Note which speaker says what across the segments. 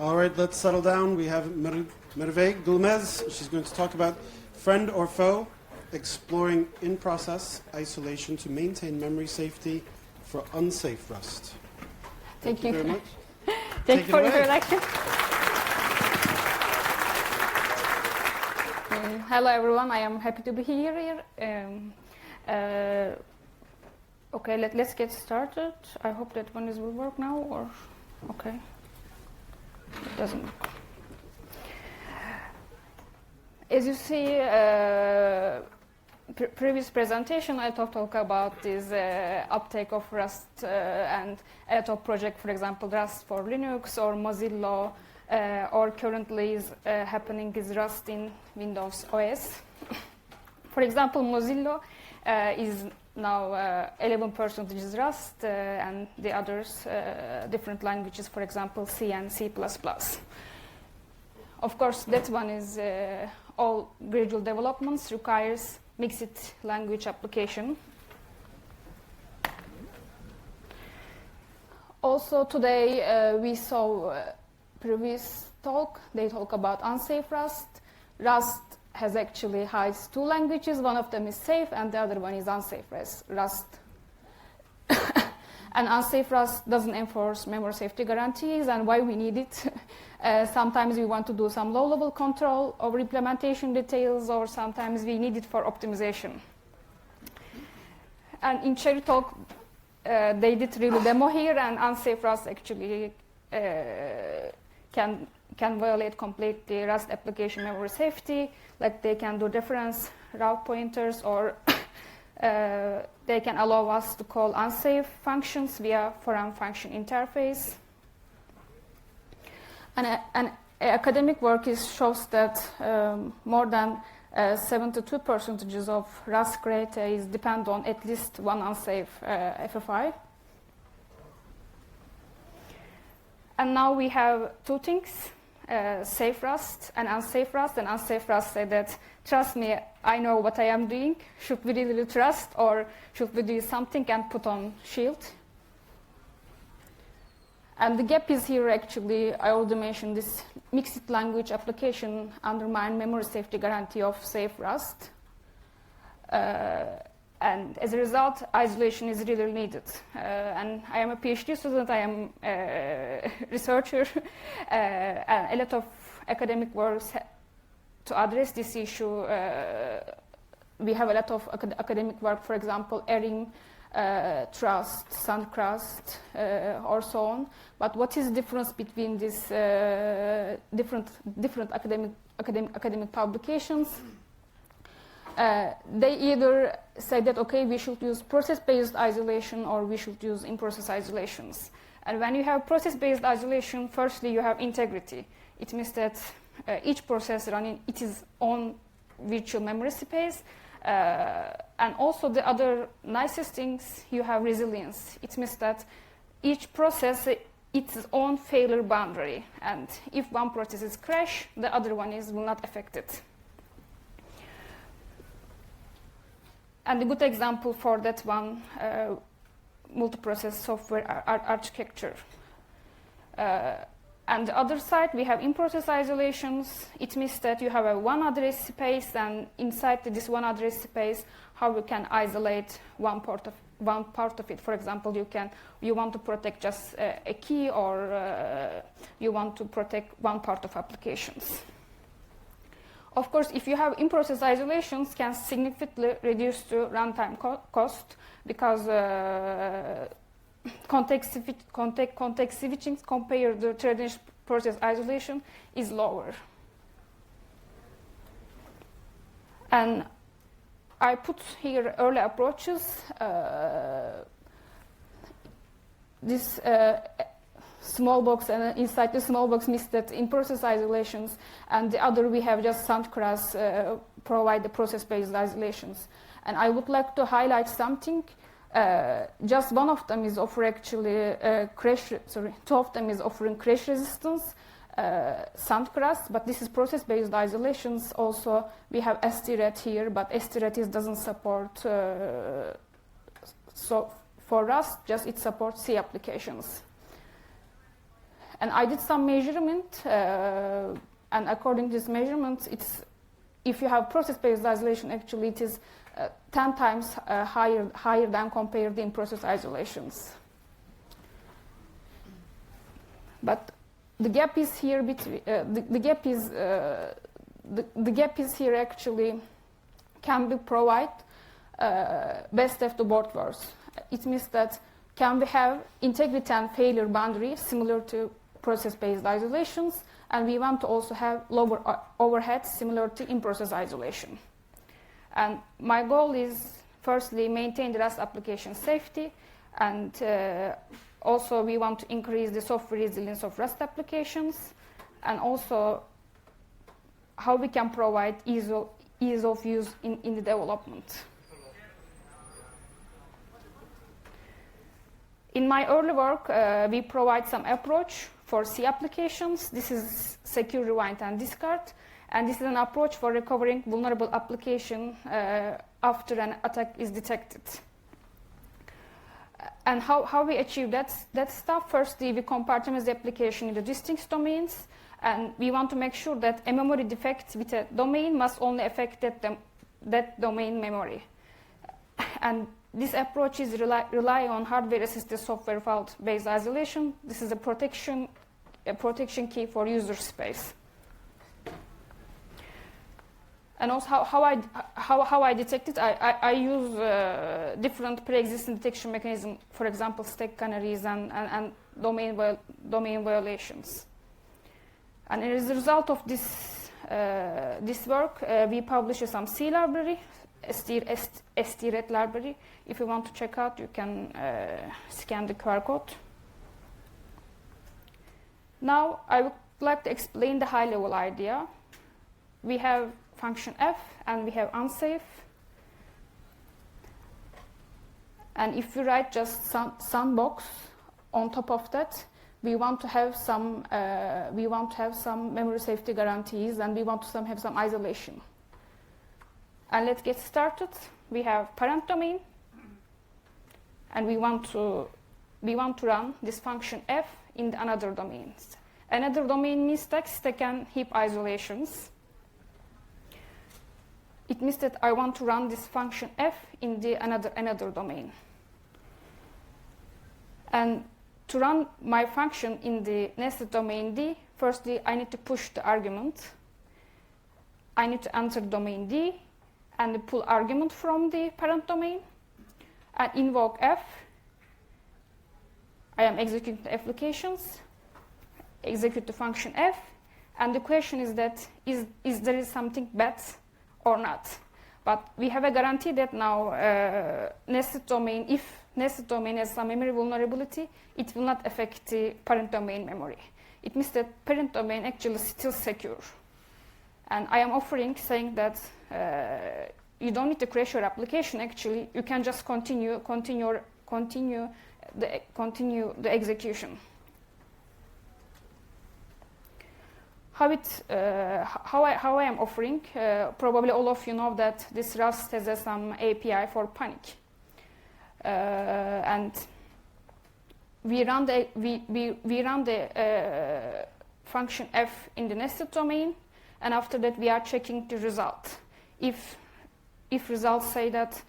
Speaker 1: All right, let's settle down. We have Merve Gulmez. She's going to talk about friend or foe, exploring in-process isolation to maintain memory safety for unsafe Rust. Thank you very much.
Speaker 2: Thank you for your introduction. Hello, everyone. I am happy to be here. Okay, let's get started. I hope that one will work now, or okay. It doesn't work. As you see, previous presentation, I talked about this uptake of Rust and a lot of project, for example, Rust for Linux or Mozilla, or currently is happening is Rust in Windows OS. For example, Mozilla is now 11% is Rust, and the others different languages, for example, C and C++. Of course, that one is all gradual developments requires mixed language application. Also today we saw previous talk, they talk about unsafe Rust. Rust has actually hides two languages, one of them is safe and the other one is unsafe Rust. And unsafe Rust doesn't enforce memory safety guarantees, and why we need it. Sometimes we want to do some low-level control over implementation details, or sometimes we need it for optimization. And in Cherry Talk, they did really demo here, and unsafe Rust actually can violate completely Rust application memory safety. Like they can do reference route pointers, or they can allow us to call unsafe functions via foreign function interface. And academic work shows that more than 72% of Rust creators depend on at least one unsafe FFI. And now we have two things, safe Rust and unsafe Rust. And unsafe Rust say that, trust me, I know what I am doing. Should we really trust, or should we do something and put on shield? And the gap is here actually, I already mentioned this mixed language application undermine memory safety guarantee of safe Rust. And as a result, isolation is really needed. And I am a PhD student, I am a researcher, and a lot of academic works to address this issue. We have a lot of academic work, for example, airing, trust, sandcrust, or so on. But what is the difference between these different academic publications? They either say that, okay, we should use process-based isolation or we should use in-process isolations. And when you have process-based isolation, firstly, you have integrity. It means that each process running its own virtual memory space. And also the other nicest things, you have resilience. It means that each process its own failure boundary. And if one process is crash, the other one will not affect it. And a good example for that one, multiprocess software architecture. And the other side, we have in-process isolations. It means that you have a one address space, and inside this one address space, how we can isolate one part of it. For example, you want to protect just a key, or you want to protect one part of applications. Of course, if you have in-process isolations, can significantly reduce the runtime cost, because context switching compared to traditional process isolation is lower. And I put here early approaches. This small box, and inside the small box means that in-process isolations, and the other we have just sandcrust provide the process-based isolations. And I would like to highlight something. Just one of them is offer actually two of them is offering crash resistance, sandcrust, but this is process-based isolations. Also, we have STRET here, but STRET doesn't support so for Rust, just it supports C applications. And I did some measurement, and according to this measurement, if you have process-based isolation, actually it is 10 times higher than compared to in-process isolations. But the gap is here between the gap is here actually can be provide best of the both worlds. It means that can we have integrity and failure boundary similar to process-based isolations, and we want to also have lower overhead similar to in-process isolation. And my goal is firstly maintain the Rust application safety, and also we want to increase the software resilience of Rust applications, and also how we can provide ease of use in the development. In my early work, we provide some approach for C applications. This is secure rewind and discard, and this is an approach for recovering vulnerable application after an attack is detected. And how we achieve that stuff? Firstly, we compartmentalize the application into distinct domains, and we want to make sure that a memory defect with a domain must only affect that domain memory. And this approach is rely on hardware-assisted software fault-based isolation. This is a protection key for user space. And also how I detect it, I use different pre-existing detection mechanisms, for example, stack canaries and domain violations. And as a result of this work, we publish some C library, STRED library. If you want to check out, you can scan the QR code. Now, I would like to explain the high-level idea. We have function f, and we have unsafe. And if we write just sandbox on top of that, we want to have some memory safety guarantees, and we want to have some isolation. And let's get started. We have parent domain, and we want to run this function f in the another domains. Another domain means stack and heap isolations. It means that I want to run this function f in the another domain. And to run my function in the nested domain D, firstly I need to push the argument. I need to enter domain D and pull argument from the parent domain and invoke f. I am executing the applications, execute the function f, and the question is that is there something bad or not? But we have a guarantee that now nested domain, if nested domain has some memory vulnerability, it will not affect the parent domain memory. It means that parent domain actually is still secure. And I am offering saying that you don't need to crash your application. Actually, you can just continue the execution. How I am offering? Probably all of you know that this Rust has some API for panic, and we run the function f in the nested domain, and after that we are checking the result. If results say that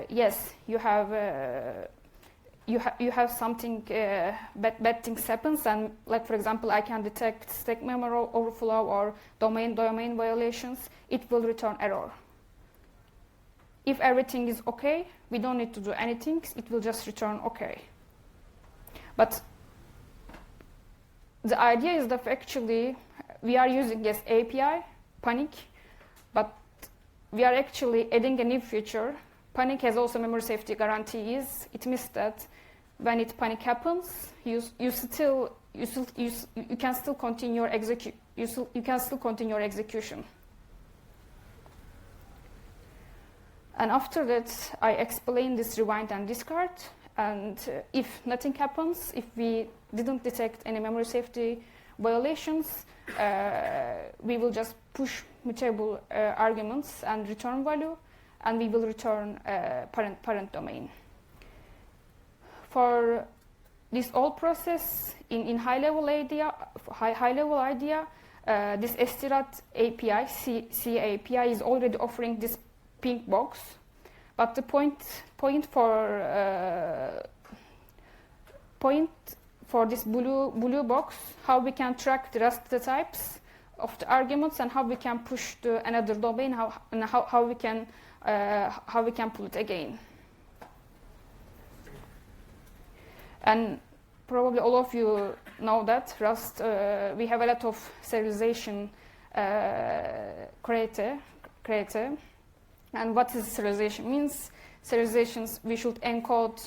Speaker 2: yes, you have something bad things happens, and like for example I can detect stack memory overflow or domain violations, it will return error. If everything is okay, we don't need to do anything, it will just return okay. But the idea is that actually we are using this API, panic, but we are actually adding a new feature. Panic has also memory safety guarantees. It means that when panic happens, you can still continue your execution. And after that, I explain this rewind and discard. And if nothing happens, if we didn't detect any memory safety violations, we will just push mutable arguments and return value, and we will return parent domain. For this all process in high-level idea, this STRAT API, C API is already offering this pink box, but the point for this blue box, how we can track the rest the types of the arguments and how we can push to another domain, how we can pull it again. And probably all of you know that Rust, we have a lot of serialization creator. And what is serialization means? Serializations, we should encode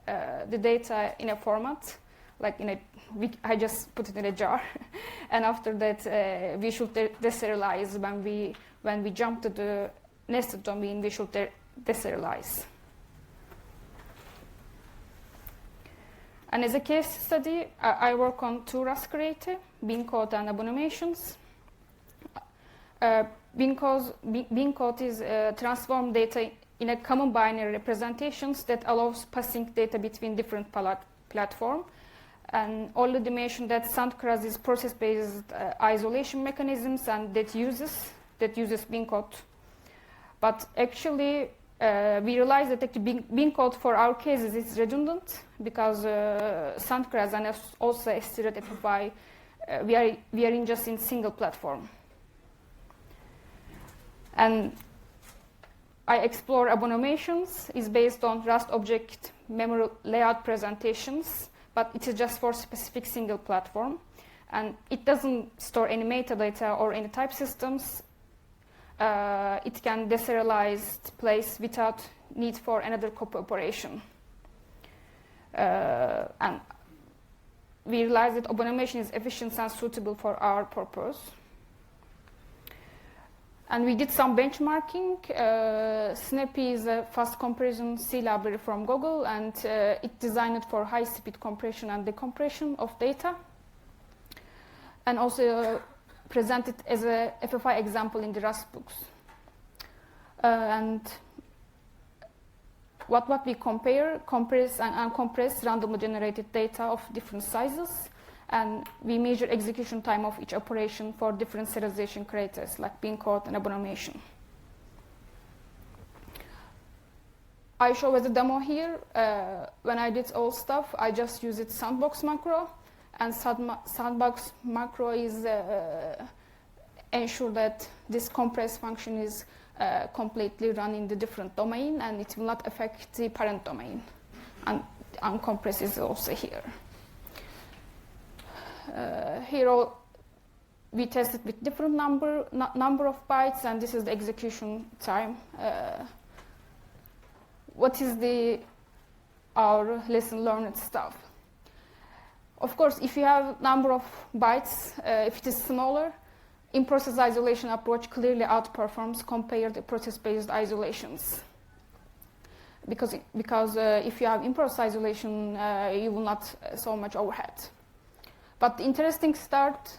Speaker 2: the data in a format, like I just put it in a jar, and after that we should deserialize. When we jump to the nested domain, we should deserialize. And as a case study, I work on two Rust creator, beancode and abominations. Beancode is transform data in a common binary representations that allows passing data between different platforms. And already mentioned that Sandcras is process-based isolation mechanisms and that uses beancode. But actually, we realized that actually beancode for our cases is redundant because Sandcras and also STRAT FFI, we are just in single platform. And I explore abominations is based on Rust object memory layout presentations, but it is just for specific single platform. And it doesn't store any metadata or any type systems. It can deserialize place without need for another copy operation. And we realized that abomination is efficient and suitable for our purpose. And we did some benchmarking. Snappy is a fast comparison C library from Google, and it designed for high-speed compression and decompression of data. And also presented as a FFI example in the Rust books. And what we compress and uncompress randomly generated data of different sizes, and we measure execution time of each operation for different serialization creators like beancode and abomination. I show as a demo here. When I did all stuff, I just used sandbox macro, and sandbox macro is ensure that this compress function is completely run in the different domain and it will not affect the parent domain. And uncompress is also here. Here we tested with different number of bytes, and this is the execution time. What is our lesson learned stuff? Of course, if you have number of bytes, if it is smaller, in-process isolation approach clearly outperforms compared to process-based isolations. Because if you have in-process isolation, you will not so much overhead. But the interesting start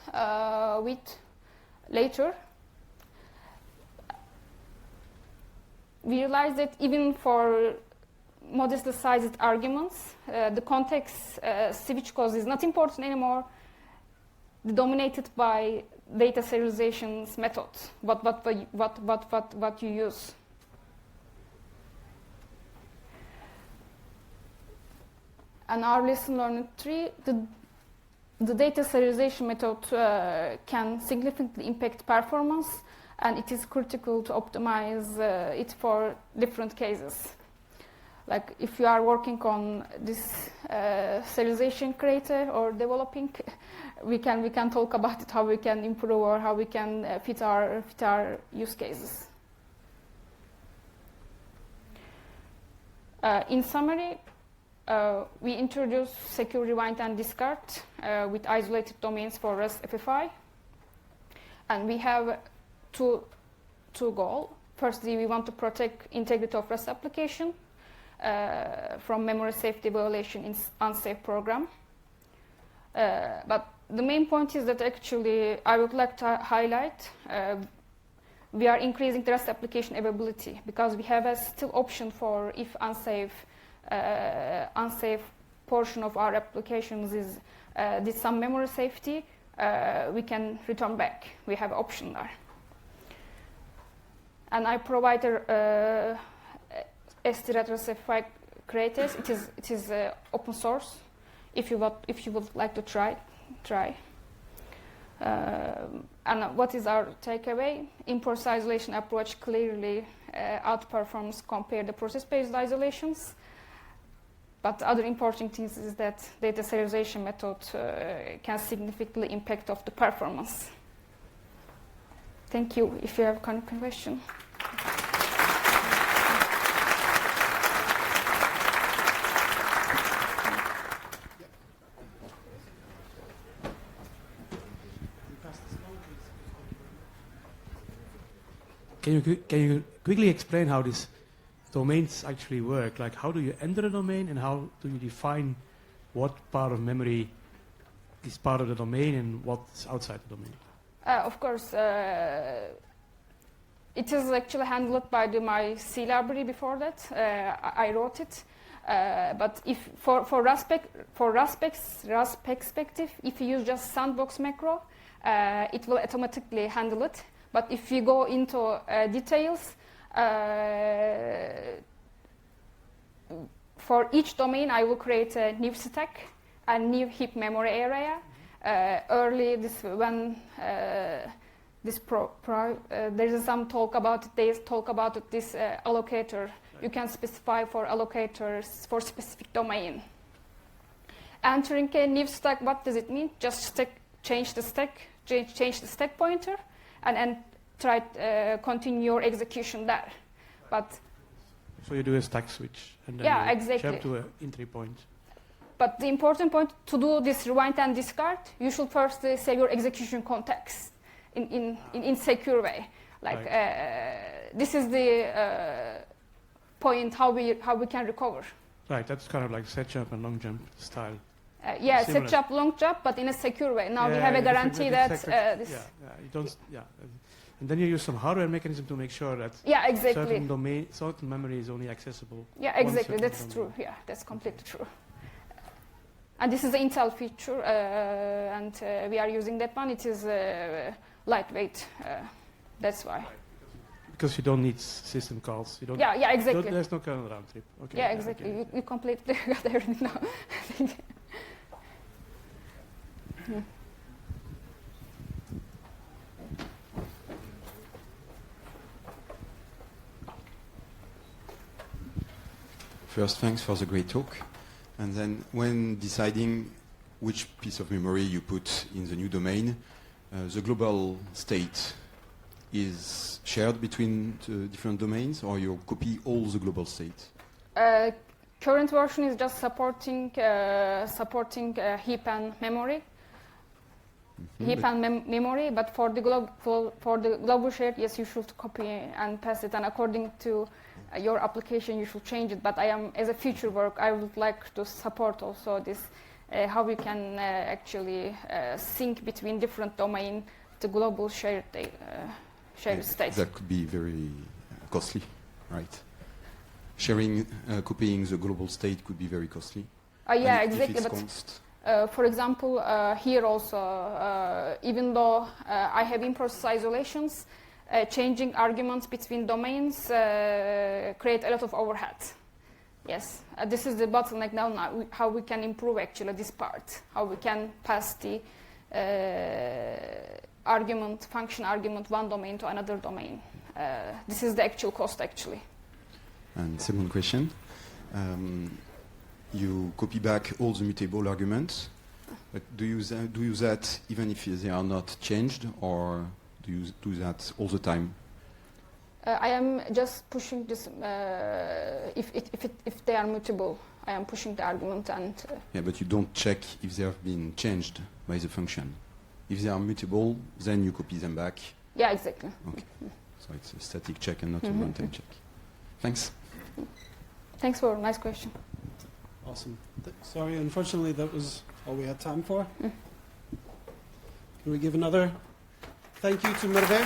Speaker 2: with later, we realized that even for modestly sized arguments, the context switch cause is not important anymore, dominated by data serializations method, what you use. And our lesson learned 3, the data serialization method can significantly impact performance, and it is critical to optimize it for different cases. Like if you are working on this serialization creator or developing, we can talk about it, how we can improve or how we can fit our use cases. In summary, we introduced secure rewind and discard with isolated domains for Rust FFI. And we have two goals. Firstly, we want to protect integrity of Rust application from memory safety violation in Unsafe program. But the main point is that actually I would like to highlight we are increasing the Rust application availability because we have a still option for if unsafe portion of our applications is did some memory safety, we can return back. We have option there. And I provide a ST-retrosafety creators. It is open source. If you would like to try. And what is our takeaway? In-process isolation approach clearly outperforms compared to process-based isolations. But other important things is that data serialization method can significantly impact of the performance. Thank you. If you have a question.
Speaker 3: Can you quickly explain how these domains actually work? Like, how do you enter a domain, and how do you define what part of memory is part of the domain and what's outside the domain?
Speaker 2: Of course, it is actually handled by my C library before that. I wrote it. But if for RAS perspective, if you use just sandbox macro, it will automatically handle it. But if you go into details, for each domain, I will create a new stack and new heap memory area. There is some talk about it. They talk about this allocator. You can specify for allocators for specific domain. Entering a new stack, what does it mean? Just change the stack pointer, and try continue your execution there. But
Speaker 3: so you do a stack switch, and then
Speaker 2: yeah,
Speaker 3: you
Speaker 2: exactly.
Speaker 3: jump to an entry point.
Speaker 2: But the important point to do this rewind and discard, you should first save your execution context in secure way. Like this is the point how we can recover.
Speaker 3: Right, that's kind of like set jump and long jump style.
Speaker 2: Yeah,
Speaker 3: Similar.
Speaker 2: set jump, long jump, but in a secure way. Now we have a guarantee that this.
Speaker 3: You don't. Yeah, and then you use some hardware mechanism to make sure that
Speaker 2: Yeah, exactly.
Speaker 3: certain memory is only accessible.
Speaker 2: Yeah, exactly. That's
Speaker 3: domain.
Speaker 2: true. Yeah, that's completely true. And this is the Intel feature, and we are using that one. It is lightweight. That's why.
Speaker 3: Because you don't need system calls. You don't.
Speaker 2: Yeah, exactly.
Speaker 3: There's no kernel round trip. Okay.
Speaker 2: Yeah, exactly.
Speaker 3: Okay.
Speaker 2: You completely got everything now. I think.
Speaker 4: First, thanks for the great talk. And then when deciding which piece of memory you put in the new domain, the global state is shared between the different domains, or you copy all the global state?
Speaker 2: Current version is just supporting heap and memory. Heap and memory, but for the global shared, yes, you should copy and pass it, and according to your application, you should change it. But as a future work, I would like to support also this, how we can actually sync between different domain the global shared state.
Speaker 4: That could be very costly, right? Sharing, copying the global state could be very costly.
Speaker 2: Yeah,
Speaker 4: and
Speaker 2: exactly.
Speaker 4: If it's
Speaker 2: but
Speaker 4: const,
Speaker 2: for example, here also, even though I have in-process isolations, changing arguments between domains create a lot of overhead. Yes, this is the bottleneck now, how we can improve actually this part, how we can pass the function argument one domain to another domain. This is the actual cost actually.
Speaker 4: And second question, you copy back all the mutable arguments, but do you use that even if they are not changed, or do you do that all the time?
Speaker 2: I am just pushing this. If they are mutable, I am pushing the argument and.
Speaker 4: Yeah, but you don't check if they have been changed by the function. If they are mutable, then you copy them back.
Speaker 2: Yeah, exactly.
Speaker 4: Okay, so it's a static check and not a runtime check. Thanks.
Speaker 2: Thanks for a nice question.
Speaker 1: Awesome. Sorry, unfortunately, that was all we had time for. Can we give another thank you to Merve?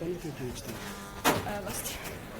Speaker 1: done with your PhD?
Speaker 2: Last year.